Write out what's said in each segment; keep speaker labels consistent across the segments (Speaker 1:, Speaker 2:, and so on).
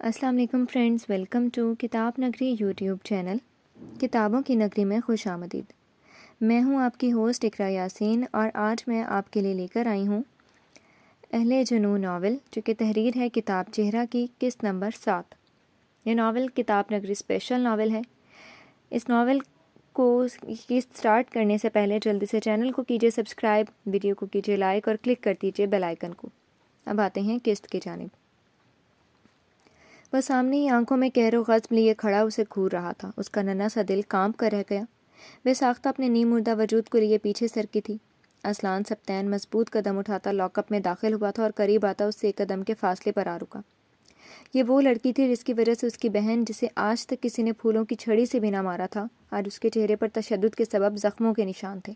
Speaker 1: السلام علیکم friends, welcome to کتاب نگری یوٹیوب چینل کتابوں کی نگری میں خوش آمدید۔ میں ہوں آپ کی ہوسٹ اقرا یاسین، اور آج میں آپ کے لیے لے کر آئی ہوں اہل جنوں ناول، جو کہ تحریر ہے کتاب چہرہ کی، قسط نمبر 7۔ یہ ناول کتاب نگری اسپیشل ناول ہے۔ اس ناول کو قسط سٹارٹ کرنے سے پہلے جلدی سے چینل کو کیجیے سبسکرائب، ویڈیو کو کیجیے لائک اور کلک کر دیجیے بیل آئیکن کو۔ اب آتے ہیں قسط کی جانب۔ وہ سامنے ہی آنکھوں میں قہر و غضب لیے کھڑا اسے گھور رہا تھا۔ اس کا ننھا سا دل کانپ کر رہ گیا۔ بے ساختہ اپنے نیم مردہ وجود کو لیے پیچھے سرکی تھی۔ اصلان سبطین مضبوط قدم اٹھاتا لاک اپ میں داخل ہوا تھا اور قریب آتا اس سے ایک قدم کے فاصلے پر آ رکا۔ یہ وہ لڑکی تھی جس کی وجہ سے اس کی بہن، جسے آج تک کسی نے پھولوں کی چھڑی سے بھی نہ مارا تھا، آج اس کے چہرے پر تشدد کے سبب زخموں کے نشان تھے۔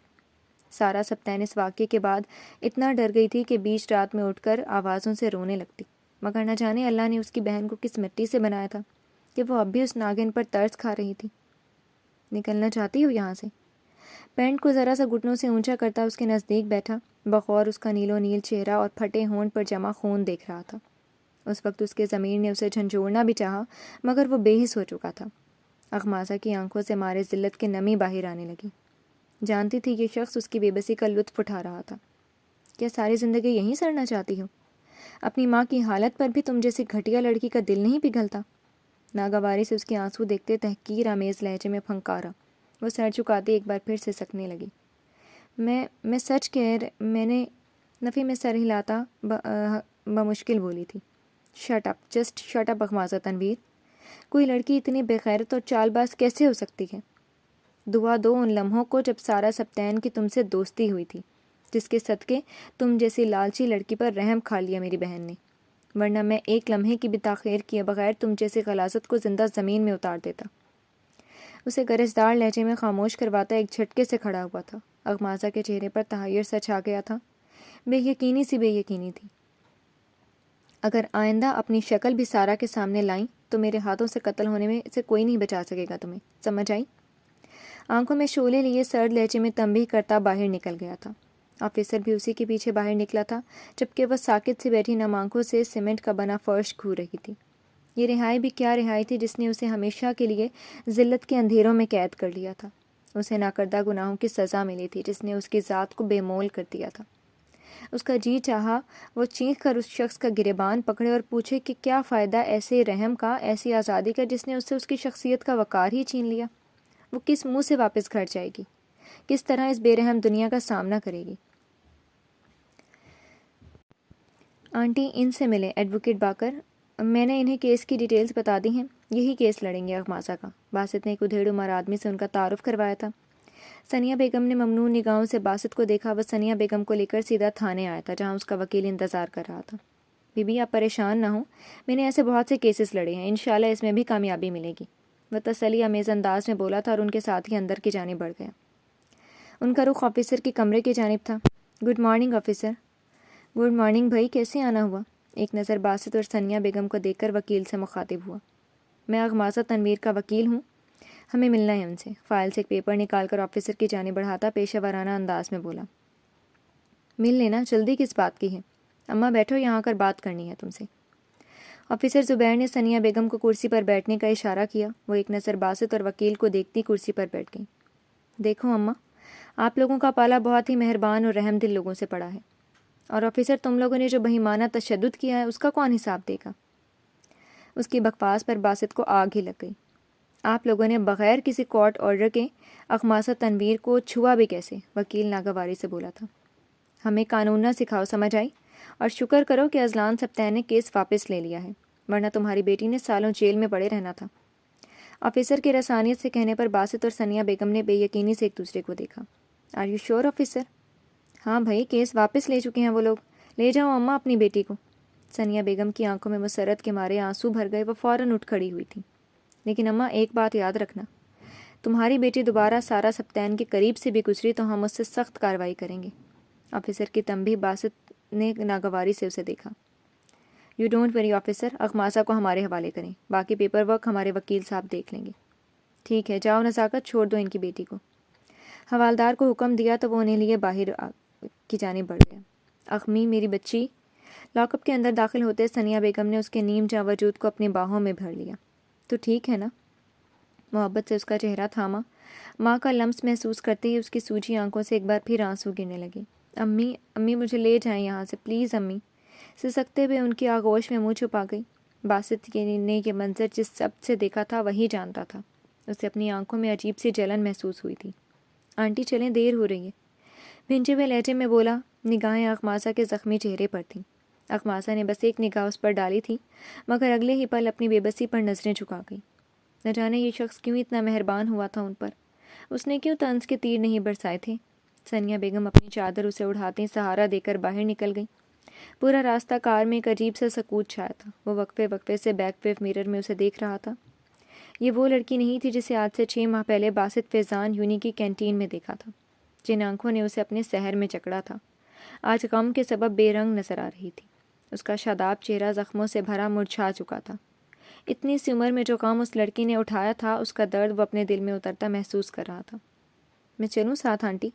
Speaker 1: سارا سبطین اس واقعے کے بعد اتنا ڈر گئی تھی کہ بیچ رات میں اٹھ کر آوازوں سے رونے لگتی، مگر نہ جانے اللہ نے اس کی بہن کو کس مٹی سے بنایا تھا کہ وہ اب بھی اس ناگن پر ترس کھا رہی تھی۔ نکلنا چاہتی ہو یہاں سے؟ پینٹ کو ذرا سا گھٹنوں سے اونچا کرتا اس کے نزدیک بیٹھا، بغور اس کا نیلو نیل چہرہ اور پھٹے ہونٹ پر جمع خون دیکھ رہا تھا۔ اس وقت اس کے ضمیر نے اسے جھنجھوڑنا بھی چاہا، مگر وہ بے حس ہو چکا تھا۔ اغماسہ کی آنکھوں سے مارے ذلت کی نمی باہر آنے لگی۔ جانتی تھی یہ شخص اس کی بے بسی کا لطف اٹھا رہا تھا۔ کیا ساری زندگی یہیں سڑنا چاہتی ہو؟ اپنی ماں کی حالت پر بھی تم جیسی گھٹیا لڑکی کا دل نہیں پگھلتا؟ ناگواری سے اس کے آنسو دیکھتے تحقیر آمیز لہجے میں پھنکارا۔ وہ سر جھکاتے ایک بار پھر سے سکنے لگی۔ میں سچ میں نے نفی میں سر ہلاتا بمشکل بولی تھی۔ Shut up, just shut up اغماسہ تنویر۔ کوئی لڑکی اتنی بے غیرت اور چال باز کیسے ہو سکتی ہے؟ دعا دو ان لمحوں کو جب سارا سبطین کی تم سے دوستی ہوئی تھی، جس کے صدقے تم جیسی لالچی لڑکی پر رحم کھا لیا میری بہن نے، ورنہ میں ایک لمحے کی بھی تاخیر کیے بغیر تم جیسی غلاظت کو زندہ زمین میں اتار دیتا۔ اسے گرجدار لہجے میں خاموش کرواتا ایک جھٹکے سے کھڑا ہوا تھا۔ اغماسہ کے چہرے پر تحیر سا چھا گیا تھا۔ بے یقینی سی بے یقینی تھی۔ اگر آئندہ اپنی شکل بھی سارا کے سامنے لائیں تو میرے ہاتھوں سے قتل ہونے میں سے کوئی نہیں بچا سکے گا تمہیں، سمجھ آئی؟ آنکھوں میں شعلے لیے سرد لہجے میں تنبیہ کرتا باہر نکل گیا تھا۔ آفیسر بھی اسی کے پیچھے باہر نکلا تھا، جبکہ وہ ساکت سے بیٹھی نم آنکھوں سے سیمنٹ کا بنا فرش گھور رہی تھی۔ یہ رہائی بھی کیا رہائی تھی جس نے اسے ہمیشہ کے لیے ذلت کے اندھیروں میں قید کر لیا تھا۔ اسے ناکردہ گناہوں کی سزا ملی تھی جس نے اس کی ذات کو بے مول کر دیا تھا۔ اس کا جی چاہا وہ چینخ کر اس شخص کا گریبان پکڑے اور پوچھے کہ کیا فائدہ ایسے رحم کا، ایسی آزادی کا، جس نے اس سے اس کی شخصیت کا وقار ہی چھین لیا؟ وہ کس منہ سے واپس گھر جائے گی؟ کس طرح اس بے رحم دنیا کا سامنا کرے گی؟ آنٹی، ان سے ملے ایڈوکیٹ باکر۔ میں نے انہیں کیس کی ڈیٹیلز بتا دی ہیں، یہی کیس لڑیں گے اغماسہ کا۔ باسط نے ایک ادھیڑ عمر آدمی سے ان کا تعارف کروایا تھا۔ ثنیہ بیگم نے ممنون نگاہوں سے باسط کو دیکھا۔ وہ ثنیہ بیگم کو لے کر سیدھا تھانے آیا تھا، جہاں اس کا وکیل انتظار کر رہا تھا۔ بی بی، آپ پریشان نہ ہوں، میں نے ایسے بہت سے کیسز لڑے ہیں، انشاءاللہ اس میں بھی کامیابی ملے گی، وہ تسلی آمیز انداز میں بولا تھا، اور ان کے ساتھ ہی اندر کی جانب بڑھ گیا۔ ان کا رخ آفیسر کے کمرے کی جانب تھا۔ Good morning officer. Good morning بھائی، کیسے آنا ہوا؟ ایک نظر باسط اور ثنیہ بیگم کو دیکھ کر وکیل سے مخاطب ہوا۔ میں اغماسہ تنویر کا وکیل ہوں، ہمیں ملنا ہے ان سے۔ فائل سے ایک پیپر نکال کر آفیسر کی جانب بڑھاتا پیشہ ورانہ انداز میں بولا۔ مل لینا، جلدی کس بات کی ہے؟ اماں بیٹھو، یہاں آ کر بات کرنی ہے تم سے۔ آفیسر زبیر نے ثنیہ بیگم کو کرسی پر بیٹھنے کا اشارہ کیا۔ وہ ایک نظر باسط اور وکیل کو دیکھتی کرسی پر بیٹھ گئی۔ دیکھو اماں، آپ لوگوں کا پالا بہت ہی مہربان اور رحم دل لوگوں سے پڑا ہے، اور آفیسر تم لوگوں نے جو بہیمانہ تشدد کیا ہے اس کا کون حساب دے گا؟ اس کی بکواس پر باسط کو آگ ہی لگ گئی۔ آپ لوگوں نے بغیر کسی کورٹ آرڈر کے اغماسہ تنویر کو چھوا بھی کیسے؟ وکیل ناگواری سے بولا تھا۔ ہمیں قانون نہ سکھاؤ، سمجھ آئی؟ اور شکر کرو کہ اذلان سبطین نے کیس واپس لے لیا ہے، ورنہ تمہاری بیٹی نے سالوں جیل میں پڑے رہنا تھا۔ آفیسر کے رسانیت سے کہنے پر باسط اور ثنیہ بیگم نے بے یقینی سے ایک دوسرے کو دیکھا۔ Are you sure officer? ہاں بھائی، کیس واپس لے چکے ہیں وہ لوگ، لے جاؤ اماں اپنی بیٹی کو۔ ثنیہ بیگم کی آنکھوں میں مسرت کے مارے آنسو بھر گئے۔ وہ فوراً اٹھ کھڑی ہوئی تھی۔ لیکن اماں، ایک بات یاد رکھنا، تمہاری بیٹی دوبارہ سارا سبطین کے قریب سے بھی گزری تو ہم اس سے سخت کارروائی کریں گے۔ آفیسر کی تنبیہ باسط نے ناگواری سے اسے دیکھا۔ یو ڈونٹ وری آفیسر، اغماسہ کو ہمارے حوالے کریں، باقی پیپر ورک ہمارے وکیل صاحب دیکھ لیں گے۔ ٹھیک ہے، جاؤ نزاکت، چھوڑ دو ان کی بیٹی کو۔ حوالدار کو حکم دیا تو وہ انہیں لیے باہر کی جانب بڑھ گیا۔ اخمی، میری بچی، لاک اپ کے اندر داخل ہوتے ثنیہ بیگم نے اس کے نیم جاں وجود کو اپنی باہوں میں بھر لیا۔ تو ٹھیک ہے نا؟ محبت سے اس کا چہرہ تھاما۔ ماں کا لمس محسوس کرتے ہی اس کی سوجی آنکھوں سے ایک بار پھر آنسو گرنے لگے۔ امی امی مجھے لے جائیں یہاں سے، پلیز امی۔ سسکتے ہوئے ان کی آغوش میں منہ چھپا گئی۔ باسط نے یہ منظر جس سب سے دیکھا تھا وہی جانتا تھا۔ اسے اپنی آنکھوں میں عجیب سی جلن محسوس ہوئی تھی۔ آنٹی چلیں، دیر ہو رہی ہے، بھنجے ہوئے لہجے میں بولا۔ نگاہیں اخماسا کے زخمی چہرے پر تھیں۔ اخماسا نے بس ایک نگاہ اس پر ڈالی تھی، مگر اگلے ہی پل اپنی بے بسی پر نظریں جھکا گئی۔ نہ جانے یہ شخص کیوں اتنا مہربان ہوا تھا ان پر، اس نے کیوں طنز کے تیر نہیں برسائے تھے۔ ثنیہ بیگم اپنی چادر اسے اڑھاتے سہارا دے کر باہر نکل گئی۔ پورا راستہ کار میں ایک عجیب سا سکوت چھایا تھا۔ وہ وقفے وقفے سے بیک ویو میرر میں اسے دیکھ رہا تھا۔ یہ وہ لڑکی نہیں تھی جسے آج سے 6 ماہ پہلے باسط فیضان یونی کی کینٹین میں دیکھا تھا، جن آنکھوں نے اسے اپنے سحر میں جکڑا تھا۔ آج غم کے سبب بے رنگ نظر آ رہی تھی۔ اس کا شاداب چہرہ زخموں سے بھرا مرجھا چکا تھا۔ اتنی سی عمر میں جو غم اس لڑکی نے اٹھایا تھا، اس کا درد وہ اپنے دل میں اترتا محسوس کر رہا تھا۔ میں چلوں ساتھ آنٹی؟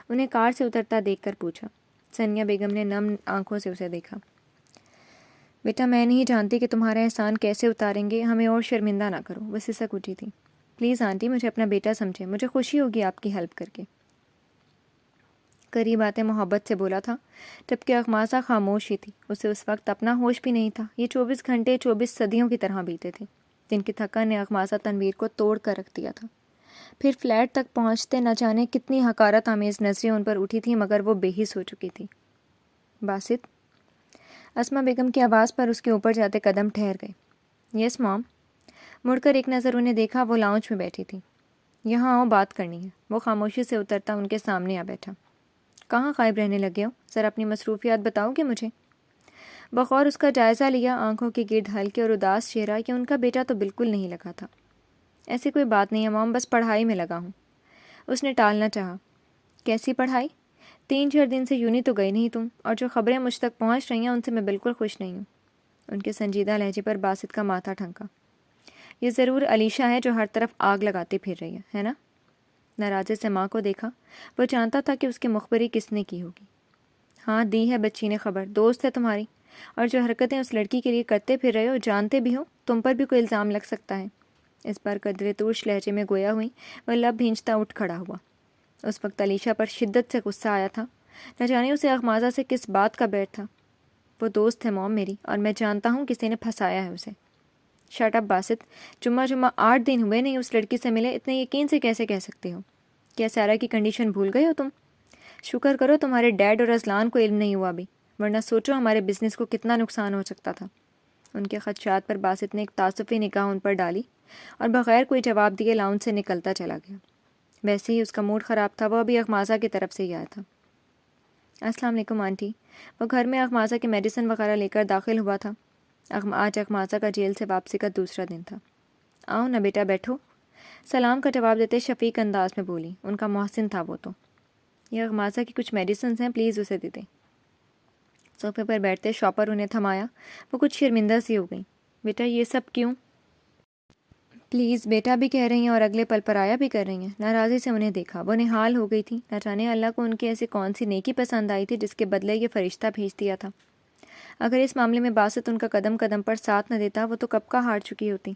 Speaker 1: انہیں کار سے اترتا دیکھ کر پوچھا۔ ثنیہ بیگم نے نم آنکھوں سے اسے دیکھا۔ بیٹا میں نہیں جانتی کہ تمہارا احسان کیسے اتاریں گے، ہمیں اور شرمندہ نہ کرو، وہ سسک اٹھی تھی۔ پلیز آنٹی مجھے اپنا بیٹا سمجھیں، مجھے خوشی ہوگی آپ کی ہیلپ کر کے۔ قریب آتے محبت سے بولا تھا، جبکہ اخماسا خاموش ہی تھی۔ اسے اس وقت اپنا ہوش بھی نہیں تھا۔ یہ 24 گھنٹے 24 صدیوں کی طرح بیتے تھے، جن کی تھکن نے اخماسا تنویر کو توڑ کر رکھ دیا تھا۔ پھر فلیٹ تک پہنچتے نہ جانے کتنی حقارت آمیز نظریں ان پر اٹھی تھیں، مگر وہ بے حس ہو چکی تھی۔ باسط؟ اسما بیگم کی آواز پر اس کے اوپر جاتے قدم ٹھہر گئے۔ یس مام۔ مڑ کر ایک نظر انہیں دیکھا، وہ لاؤنج میں بیٹھی تھی۔ یہاں آؤ، بات کرنی ہے۔ وہ خاموشی سے اترتا ان کے سامنے آ بیٹھا۔ کہاں غائب رہنے لگے ہو؟ ذرا اپنی مصروفیات بتاؤ گے مجھے؟ بغور اس کا جائزہ لیا، آنکھوں کے گرد ہلکے اور اداس چہرہ کہ ان کا بیٹا تو بالکل نہیں لگا تھا۔ ایسی کوئی بات نہیں ہے مام، بس پڑھائی میں لگا ہوں۔ اس نے ٹالنا چاہا۔ کیسی پڑھائی؟ 3-4 دن سے یونی تو گئی نہیں تم، اور جو خبریں مجھ تک پہنچ رہی ہیں ان سے میں بالکل خوش نہیں ہوں۔ ان کے سنجیدہ لہجے پر باسط کا ماتھا ٹھنکا۔ یہ ضرور علیشہ ہے جو ہر طرف آگ لگاتی پھر رہی ہے نا؟ ناراضے سے ماں کو دیکھا۔ وہ جانتا تھا کہ اس کی مخبری کس نے کی ہوگی۔ ہاں دی ہے بچی نے خبر، دوست ہے تمہاری، اور جو حرکتیں اس لڑکی کے لیے کرتے پھر رہے ہو جانتے بھی ہو تم پر بھی کوئی الزام لگ سکتا ہے۔ اس بار قدرے ترش لہجے میں گویا ہوئی، وہ لب بھینچتا اٹھ کھڑا ہوا۔ اس وقت علیشہ پر شدت سے غصہ آیا تھا، نہ جانے اسے اخمازہ سے کس بات کا بیٹھ تھا۔ وہ دوست ہے موم میری، اور میں جانتا ہوں کسی نے پھنسایا ہے اسے۔ شٹ اپ باسط، جمعہ 8 دن ہوئے نہیں اس لڑکی سے ملے، اتنے یقین سے کیسے کہہ سکتے ہو؟ کیا سارا کی کنڈیشن بھول گئے ہو تم؟ شکر کرو تمہارے ڈیڈ اور ازلان کو علم نہیں ہوا بھی، ورنہ سوچو ہمارے بزنس کو کتنا نقصان ہو سکتا تھا۔ ان کے خدشات پر باسط نے ایک تعصفی نگاہ ان پر ڈالی اور بغیر کوئی جواب دیے لاؤنج سے نکلتا چلا گیا۔ ویسے ہی اس کا موڈ خراب تھا، وہ ابھی اخماسا کی طرف سے ہی آیا تھا۔ السلام علیکم آنٹی۔ وہ گھر میں اخماسا کے میڈیسن وغیرہ لے کر داخل ہوا تھا۔ آج اخماسا کا جیل سے واپسی کا دوسرا دن تھا۔ آؤ نا بیٹا بیٹھو، سلام کا جواب دیتے شفیق انداز میں بولی۔ ان کا محسن تھا وہ تو۔ یہ اخماسا کی کچھ میڈیسنز ہیں، پلیز اسے دے دیں۔ صوفے پر بیٹھتے شاپر انہیں تھمایا۔ وہ کچھ شرمندہ سی ہو گئی۔ بیٹا یہ سب کیوں؟ پلیز بیٹا بھی کہہ رہی ہیں اور اگلے پل پر آیا بھی کر رہی ہیں۔ ناراضی سے انہیں دیکھا، وہ نہال ہو گئی تھی۔ نہ جانے اللہ کو ان کی ایسی کون سی نیکی پسند آئی تھی جس کے بدلے یہ فرشتہ بھیج دیا تھا۔ اگر اس معاملے میں باسط ان کا قدم قدم پر ساتھ نہ دیتا وہ تو کب کا ہار چکی ہوتی۔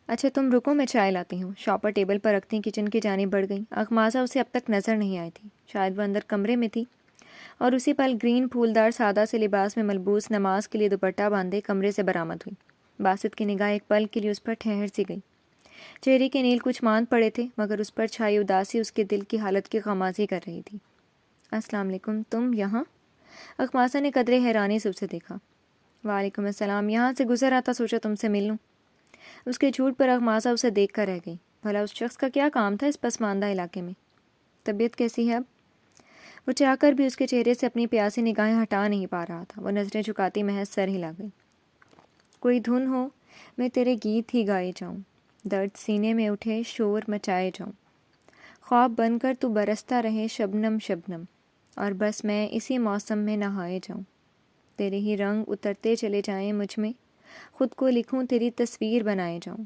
Speaker 1: اچھا تم رکو، میں چائے لاتی ہوں۔ شاپر ٹیبل پر رکھتی کچن کی جانب بڑھ گئی۔ اخماسا اسے اب تک نظر نہیں آئی تھی، شاید وہ اندر کمرے میں تھی، اور اسی پل گرین پھولدار سادہ سے لباس میں ملبوس نماز کے لیے دوپٹہ باندھے کمرے سے برآمد ہوئی۔ باسط کی نگاہ ایک پل کے لیے اس پر ٹھہر سی گئی۔ چہرے کے نیل کچھ ماند پڑے تھے، مگر اس پر چھائی اداسی اس کے دل کی حالت کی غمازی کر رہی تھی۔ السلام علیکم، تم یہاں؟ اخماسا نے قدرے حیرانی سے اسے دیکھا۔ وعلیکم السلام، یہاں سے گزر آتا، سوچا تم سے مل لوں۔ اس کے جھوٹ پر اخماسا اسے دیکھ کر رہ گئی۔ بھلا اس شخص کا کیا کام تھا اس پسماندہ علاقے میں؟ طبیعت کیسی ہے اب؟ وہ چاہ کر بھی اس کے چہرے سے اپنی پیاسی نگاہیں ہٹا نہیں پا رہا تھا۔ وہ نظریں جھکاتی محض سر ہلا گئی۔ کوئی دھن ہو میں تیرے گیت ہی گائے جاؤں، درد سینے میں اٹھے شور مچائے جاؤں، خواب بن کر تو برستا رہے شبنم شبنم، اور بس میں اسی موسم میں نہائے جاؤں، تیرے ہی رنگ اترتے چلے جائیں مجھ میں، خود کو لکھوں تیری تصویر بنائے جاؤں،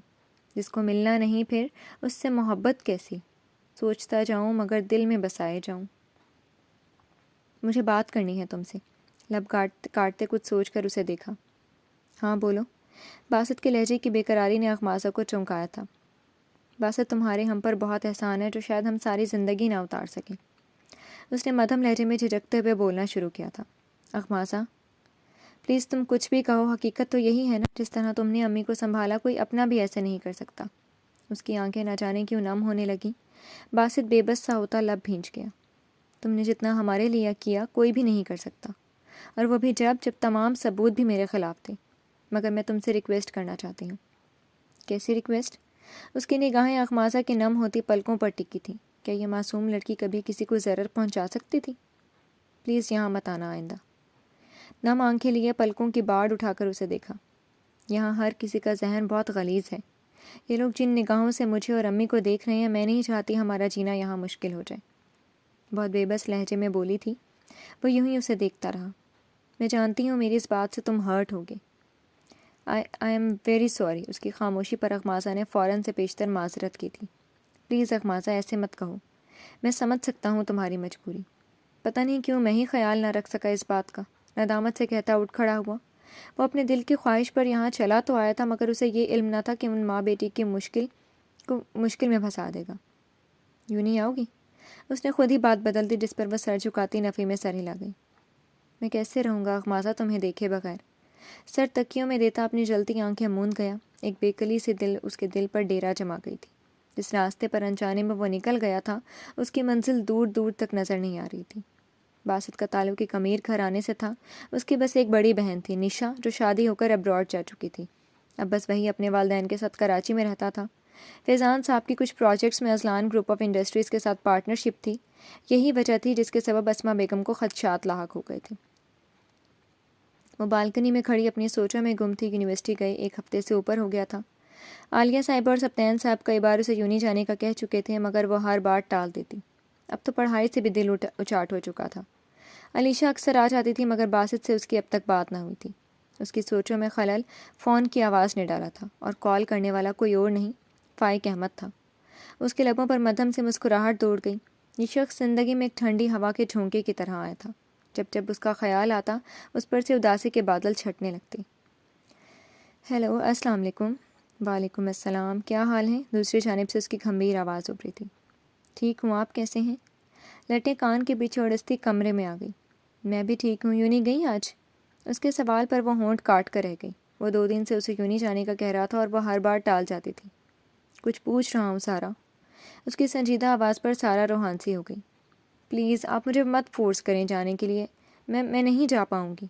Speaker 1: جس کو ملنا نہیں پھر اس سے محبت کیسی، سوچتا جاؤں مگر دل میں بسائے جاؤں۔ مجھے بات کرنی ہے تم سے۔ لب کاٹتے کچھ سوچ کر اسے دیکھا۔ ہاں بولو۔ باسط کے لہجے کی بے قراری نے اخماسہ کو چونکایا تھا۔ باسط تمہارے ہم پر بہت احسان ہے جو شاید ہم ساری زندگی نہ اتار سکیں۔ اس نے مدھم لہجے میں جھجکتے ہوئے بولنا شروع کیا تھا۔ اخماسہ پلیز تم کچھ بھی کہو، حقیقت تو یہی ہے نا، جس طرح تم نے امی کو سنبھالا کوئی اپنا بھی ایسے نہیں کر سکتا۔ اس کی آنکھیں نہ جانے کیوں نم ہونے لگیں۔ باسط بے بس سا ہوتا لب بھینچ گیا۔ تم نے جتنا ہمارے لیے کیا کوئی بھی نہیں کر سکتا، اور وہ بھی جب تمام ثبوت بھی میرے خلاف تھے۔ مگر میں تم سے ریکویسٹ کرنا چاہتی ہوں۔ کیسی ریکویسٹ؟ اس کی نگاہیں اخماسہ کی نم ہوتی پلکوں پر ٹکی تھیں۔ کیا یہ معصوم لڑکی کبھی کسی کو ضرر پہنچا سکتی تھی؟ پلیز یہاں مت آنا آئندہ۔ نم آنکھیں لیے پلکوں کی باڑ اٹھا کر اسے دیکھا۔ یہاں ہر کسی کا ذہن بہت غلیظ ہے۔ یہ لوگ جن نگاہوں سے مجھے اور امی کو دیکھ رہے ہیں، میں نہیں چاہتی ہمارا جینا یہاں مشکل ہو جائے۔ بہت بے بس لہجے میں بولی تھی۔ وہ یوں ہی اسے دیکھتا رہا۔ میں جانتی ہوں میری اس بات سے تم ہرٹ ہوگے۔ I am very sorry. اس کی خاموشی پر اخماسہ نے فوراً سے پیشتر معذرت کی تھی۔ پلیز اخماسہ ایسے مت کہو، میں سمجھ سکتا ہوں تمہاری مجبوری۔ پتہ نہیں کیوں میں ہی خیال نہ رکھ سکا اس بات کا۔ ندامت سے کہتا اٹھ کھڑا ہوا۔ وہ اپنے دل کی خواہش پر یہاں چلا تو آیا تھا، مگر اسے یہ علم نہ تھا کہ ان ماں بیٹی کی مشکل میں پھنسا دے گا۔ یوں نہیں آؤ گی؟ اس نے خود ہی بات بدل دی، جس پر وہ سر جھکاتی نفی میں سر ہلا گئی۔ میں کیسے رہوں گا اخماسہ تمہیں دیکھے بغیر؟ سر تکیوں میں دیتا اپنی جلتی آنکھیں موند گیا۔ ایک بےکلی سی دل اس کے دل پر ڈیرا جما گئی تھی۔ جس راستے پر انجانے میں وہ نکل گیا تھا، اس کی منزل دور دور تک نظر نہیں آ رہی تھی۔ باسط کا تعلق ایک امیر گھرانے سے تھا۔ اس کی بس ایک بڑی بہن تھی، نشا، جو شادی ہو کر ابراڈ جا چکی تھی۔ اب بس وہی اپنے والدین کے ساتھ کراچی میں رہتا تھا۔ فیضان صاحب کی کچھ پروجیکٹس میں ازلان گروپ آف انڈسٹریز کے ساتھ پارٹنرشپ تھی۔ یہی وجہ تھی جس کے سبب اسما بیگم کو خدشات لاحق ہو گئے تھے۔ وہ بالکنی میں کھڑی اپنی سوچوں میں گم تھی۔ یونیورسٹی گئے 1 ہفتے سے اوپر ہو گیا تھا۔ عالیہ صاحبہ اور سبطین صاحب کئی بار اسے یونی جانے کا کہہ چکے تھے، مگر وہ ہر بار ٹال دیتی۔ اب تو پڑھائی سے بھی دل اچاٹ ہو چکا تھا۔ علیشہ اکثر آ جاتی تھی، مگر باسط سے اس کی اب تک بات نہ ہوئی تھی۔ اس کی سوچوں میں خلل فون کی آواز نے ڈالا تھا، اور کال کرنے والا کوئی اور نہیں، فائق احمد تھا۔ اس کے لبوں پر مدھم سے مسکراہٹ دوڑ گئی۔ یہ شخص زندگی میں ایک ٹھنڈی ہوا کے جھونکے کی طرح آیا تھا۔ جب جب اس کا خیال آتا، اس پر سے اداسی کے بادل چھٹنے لگتے۔ ہیلو، السلام علیکم۔ وعلیکم السلام، کیا حال ہیں؟ دوسری جانب سے اس کی گھمبیر آواز ابھری تھی۔ ٹھیک ہوں، آپ کیسے ہیں؟ لٹے کان کے پیچھے اڑستی کمرے میں آ گئی۔ میں بھی ٹھیک ہوں، یونی گئی آج؟ اس کے سوال پر وہ ہونٹ کاٹ کر رہ گئی۔ وہ 2 دن سے اسے یونی جانے کا کہہ رہا تھا، اور وہ ہر بار ٹال جاتی تھی۔ کچھ پوچھ رہا ہوں سارا۔ اس کی سنجیدہ آواز پر سارا روحانسی ہو گئی۔ پلیز آپ مجھے مت فورس کریں جانے کے لیے، میں نہیں جا پاؤں گی۔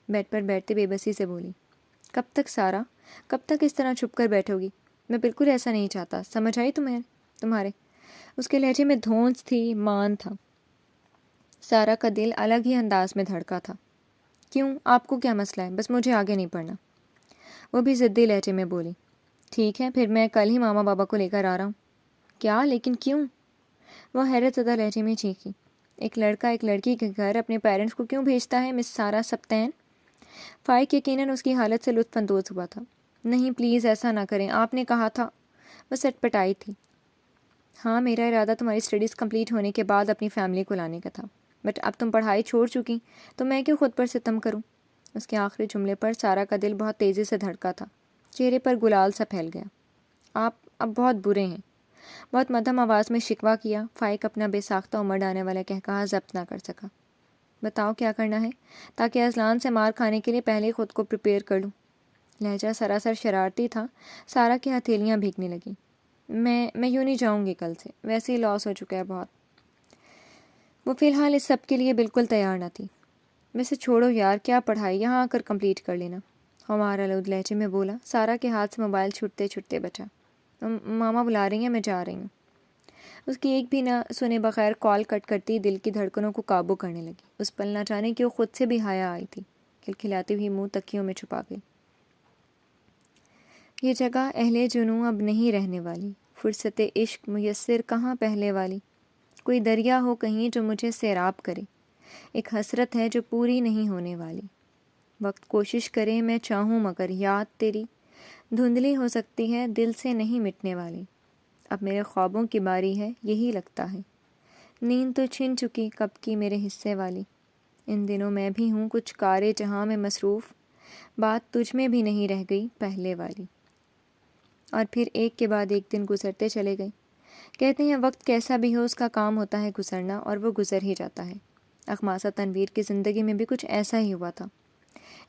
Speaker 1: بیڈ پر بیٹھتے بے بسی سے بولی۔ کب تک سارا؟ کب تک اس طرح چھپ کر بیٹھو گی؟ میں بالکل ایسا نہیں چاہتا، سمجھ آئی تمہارے؟ اس کے لہجے میں دھونس تھی، مان تھا۔ سارا کا دل الگ ہی انداز میں دھڑکا تھا۔ کیوں؟ آپ کو کیا مسئلہ ہے؟ بس مجھے آگے نہیں پڑھنا۔ وہ بھی ضدی لہجے میں بولی۔ ٹھیک ہے، پھر میں کل ہی ماما بابا کو لے کر آ رہا ہوں۔ کیا؟ لیکن کیوں؟ وہ حیرت زدہ لہجے میں چیخی۔ ایک لڑکا ایک لڑکی کے گھر اپنے پیرنٹس کو کیوں بھیجتا ہے مس سارا سبطین؟ فائق یقیناً اس کی حالت سے لطف اندوز ہوا تھا۔ نہیں پلیز ایسا نہ کریں، آپ نے کہا تھا۔ وہ سٹ پٹائی تھی۔ ہاں، میرا ارادہ تمہاری اسٹڈیز کمپلیٹ ہونے کے بعد اپنی فیملی کو لانے کا تھا، بٹ اب تم پڑھائی چھوڑ چکی تو میں کیوں خود پر ستم کروں؟ اس کے آخری جملے پر سارا کا دل بہت تیزی سے دھڑکا تھا۔ چہرے پر گلال سا پھیل گیا۔ آپ اب بہت برے ہیں، بہت مدھم آواز میں شکوہ کیا۔ فائق اپنا بے ساختہ امڑ آنے والا کہکہا ضبط نہ کر سکا۔ بتاؤ کیا کرنا ہے، تاکہ ازلان سے مار کھانے کے لیے پہلے ہی خود کو پریپیئر کر لوں۔ لہجہ سراسر شرارتی تھا۔ سارا کی ہتھیلیاں بھیگنے لگیں۔ میں یوں نہیں جاؤں گی کل سے، ویسے ہی لاس ہو چکا ہے بہت۔ وہ فی الحال اس سب کے لیے بالکل تیار نہ تھی۔ ویسے چھوڑو یار، کیا پڑھائی، یہاں آ کر کمپلیٹ کر لینا، ہمارا لود لہجے میں بولا۔ سارا کے ہاتھ سے موبائل چھٹتے چھٹتے بچا۔ ماما بلا رہی ہیں، میں جا رہی ہوں۔ اس کی ایک بھی نہ سنے بغیر کال کٹ کرتی دل کی دھڑکنوں کو قابو کرنے لگی۔ اس پل نہ جانے کہ وہ خود سے بھی حیا آئی تھی، کھلکھلاتی ہوئی منہ تکیوں میں چھپا گئی۔ یہ جگہ اہل جنوں اب نہیں رہنے والی، فرصت عشق میسر کہاں پہلے والی۔ کوئی دریا ہو کہیں جو مجھے سیراب کرے، ایک حسرت ہے جو پوری نہیں ہونے والی۔ وقت کوشش کرے میں چاہوں مگر یاد تیری دھندلی ہو سکتی ہے، دل سے نہیں مٹنے والی۔ اب میرے خوابوں کی باری ہے، یہی لگتا ہے، نیند تو چھن چکی کب کی میرے حصے والی۔ ان دنوں میں بھی ہوں کچھ کارے جہاں میں مصروف، بات تجھ میں بھی نہیں رہ گئی پہلے والی۔ اور پھر ایک کے بعد ایک دن گزرتے چلے گئے۔ کہتے ہیں وقت کیسا بھی ہو اس کا کام ہوتا ہے گزرنا، اور وہ گزر ہی جاتا ہے۔ اخماسہ تنویر کی زندگی میں بھی کچھ ایسا ہی ہوا تھا۔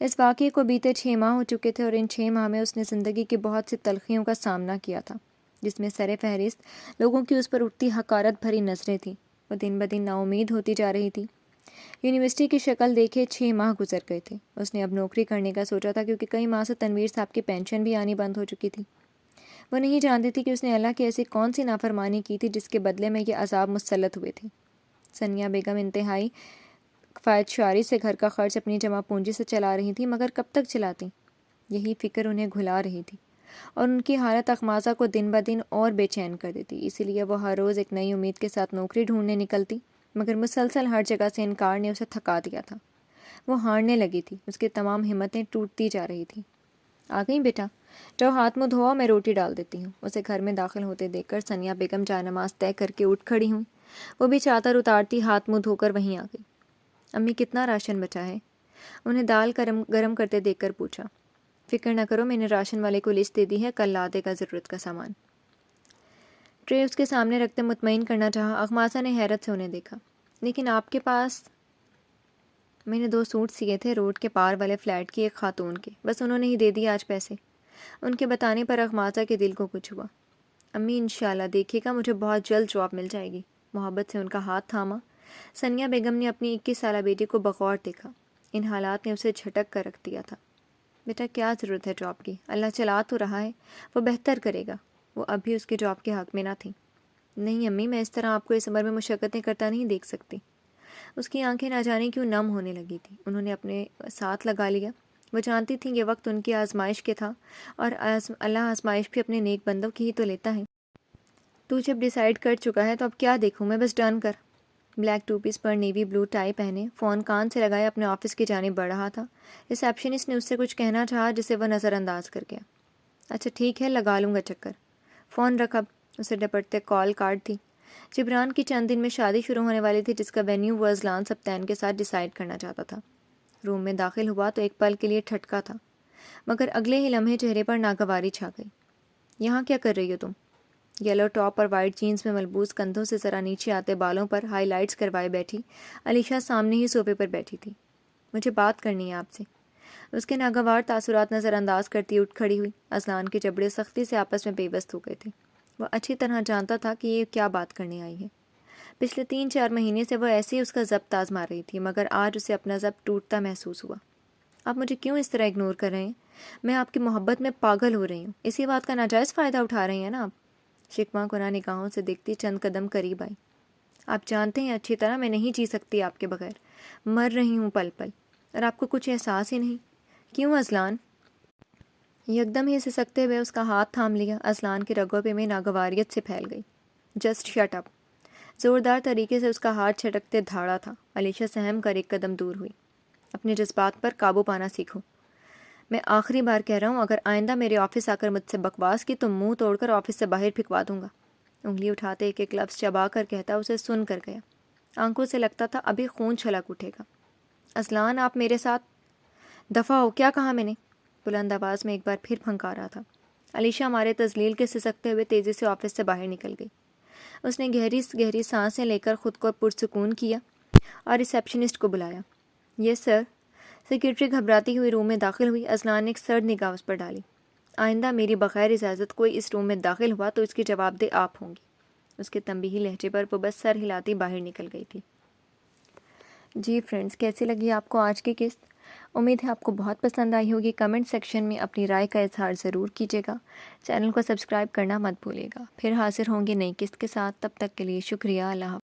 Speaker 1: اس واقعے کو بیتے 6 ماہ ہو چکے تھے، اور ان 6 ماہ میں اس نے زندگی کی بہت سی تلخیوں کا سامنا کیا تھا، جس میں سر فہرست لوگوں کی اس پر اٹھتی حقارت بھری نظریں تھیں۔ وہ دن بدن نا امید ہوتی جا رہی تھی۔ یونیورسٹی کی شکل دیکھے 6 ماہ گزر گئے تھے۔ اس نے اب نوکری کرنے کا سوچا تھا، کیونکہ کئی ماہ سے تنویر صاحب کی پینشن بھی آنی بند ہو چکی تھی۔ وہ نہیں جانتی تھی کہ اس نے اللہ کی ایسی کون سی نافرمانی کی تھی جس کے بدلے میں یہ عذاب مسلط ہوئے تھے۔ ثانیہ بیگم انتہائی کفایت شعاری سے گھر کا خرچ اپنی جمع پونجی سے چلا رہی تھیں، مگر کب تک چلاتی؟ یہی فکر انہیں گھلا رہی تھی، اور ان کی حالت اخماسہ کو دن بدن اور بے چین کر دیتی۔ اسی لیے وہ ہر روز ایک نئی امید کے ساتھ نوکری ڈھونڈنے نکلتی، مگر مسلسل ہر جگہ سے انکار نے اسے تھکا دیا تھا۔ وہ ہارنے لگی تھی، اس کی تمام ہمتیں ٹوٹتی جا رہی تھیں۔ آ گئی بیٹا، جاؤ ہاتھ منہ دھوؤ، میں روٹی ڈال دیتی ہوں۔ اسے گھر میں داخل ہوتے دیکھ کر ثانیہ بیگم جائے نماز طے کر کے اٹھ کھڑی ہوئی۔ وہ بھی چادر اتارتی ہاتھ منہ دھو کر وہیں آ گئی۔ امی کتنا راشن بچا ہے؟ انہیں دال گرم کرتے دیکھ کر پوچھا۔ فکر نہ کرو، میں نے راشن والے کو لسٹ دے دی ہے، کل لا دے گا ضرورت کا سامان۔ ٹرے اس کے سامنے رکھتے مطمئن کرنا چاہا۔ اخماسہ نے حیرت سے انہیں دیکھا۔ لیکن آپ کے پاس؟ میں نے 2 سوٹ سیے تھے روڈ کے پار والے فلیٹ کی ایک خاتون کے، بس انہوں نے ہی دے دی آج پیسے۔ ان کے بتانے پر اخماسہ کے دل کو کچھ ہوا۔ امی انشاءاللہ دیکھیے گا مجھے بہت جلد جاب مل جائے گی۔ محبت سے ان کا ہاتھ تھاما۔ ثانیہ بیگم نے اپنی 21 سالہ بیٹی کو بغور دیکھا۔ ان حالات نے اسے جھٹک کر رکھ دیا تھا۔ بیٹا کیا ضرورت ہے جاب کی؟ اللہ چلا تو رہا ہے، وہ بہتر کرے گا۔ وہ اب بھی اس کے جاب کے حق میں نہ تھی۔ نہیں امی، میں اس طرح آپ کو اس عمر میں مشقتیں کرتا نہیں دیکھ سکتی۔ اس کی آنکھیں نہ جانے کیوں نم ہونے لگی تھیں۔ انہوں نے اپنے ساتھ لگا لیا۔ وہ جانتی تھیں یہ وقت ان کی آزمائش کے تھا، اور اللہ آزمائش بھی اپنے نیک بندوں کی ہی تو لیتا ہے۔ تو جب ڈیسائیڈ کر چکا ہے تو اب کیا دیکھوں میں، بس ڈن کر۔ بلیک 2 پیس پر نیوی بلو ٹائی پہنے، فون کان سے لگائے اپنے آفس کی جانب بڑھ رہا تھا۔ ریسیپشنسٹ نے اس سے کچھ کہنا چاہا، جسے وہ نظر انداز کر گیا۔ اچھا ٹھیک ہے، لگا لوں گا چکر۔ فون رکھ اب۔ اسے ڈپٹتے کال کارڈ تھی۔ جبران کی چند دن میں شادی شروع ہونے والی تھی، جس کا وینیو وہ اذلان سبتین کے ساتھ ڈیسائیڈ کرنا چاہتا تھا۔ روم میں داخل ہوا تو ایک پل کے لیے ٹھٹکا تھا، مگر اگلے ہی لمحے چہرے پر ناگواری چھا گئی۔ یہاں کیا کر رہی ہو تم؟ یلو ٹاپ اور وائٹ جینز میں ملبوس، کندھوں سے ذرا نیچے آتے بالوں پر ہائی لائٹس کروائے بیٹھی علیشہ سامنے ہی صوفے پر بیٹھی تھی۔ مجھے بات کرنی ہے آپ سے۔ اس کے ناگوار تاثرات نظر انداز کرتی اٹھ کھڑی ہوئی۔ اذلان کے جبڑے سختی سے آپس میں پیوست ہو گئے تھے۔ وہ اچھی طرح جانتا تھا کہ یہ کیا بات کرنے آئی ہے۔ پچھلے 3-4 مہینے سے وہ ایسے ہی اس کا ضبط آزما رہی تھی، مگر آج اسے اپنا ضبط ٹوٹتا محسوس ہوا۔ آپ مجھے کیوں اس طرح اگنور کر رہے ہیں؟ میں آپ کی محبت میں پاگل ہو رہی ہوں، اسی بات کا ناجائز فائدہ اٹھا رہے ہیں نا آپ؟ شکوہ کناں نگاہوں سے دیکھتی چند قدم قریب آئی۔ آپ جانتے ہیں اچھی طرح میں نہیں جی سکتی آپ کے بغیر، مر رہی ہوں پل پل، اور آپ کو کچھ احساس ہی نہیں۔ کیوں اذلان؟ یکدم ہی سسکتے ہوئے اس کا ہاتھ تھام لیا۔ اذلان کے رگوں پہ میں ناگواریت سے پھیل گئی۔ جسٹ شٹ اپ۔ زوردار طریقے سے اس کا ہاتھ چھٹکتے دھاڑا تھا۔ علیشہ سہم کر ایک قدم دور ہوئی۔ اپنے جذبات پر قابو پانا سیکھو۔ میں آخری بار کہہ رہا ہوں، اگر آئندہ میرے آفس آ کر مجھ سے بکواس کی تو منہ توڑ کر آفس سے باہر پھینکوا دوں گا۔ انگلی اٹھاتے ایک ایک لفظ چبا کر کہتا اسے سن کر گیا۔ آنکھوں سے لگتا تھا ابھی خون چھلک اٹھے گا۔ اذلان آپ میرے ساتھ؟ دفع ہو، کیا کہا میں نے؟ بلند آواز میں ایک بار پھر پھنکارا تھا۔ علیشہ ہمارے تذلیل کے سسکتے ہوئے تیزی سے آفس سے باہر نکل گئی۔ اس نے گہری گہری سانسیں لے کر خود کو پرسکون کیا اور ریسیپشنسٹ کو بلایا۔ یس سر۔ سیکرٹری گھبراتی ہوئی روم میں داخل ہوئی۔ اذلان نے ایک سرد نگاہ اس پر ڈالی۔ آئندہ میری بغیر اجازت کوئی اس روم میں داخل ہوا تو اس کی جواب دہ آپ ہوں گی۔ اس کے تنبیہی لہجے پر وہ بس سر ہلاتی باہر نکل گئی تھی۔ جی فرینڈز، کیسی لگی آپ کو آج کی قسط؟ امید ہے آپ کو بہت پسند آئی ہوگی۔ کمنٹ سیکشن میں اپنی رائے کا اظہار ضرور کیجیے گا۔ چینل کو سبسکرائب کرنا مت بھولیے گا۔ پھر حاضر ہوں گے نئی قسط کے ساتھ، تب تک کے لیے شکریہ۔ اللہ حافظ۔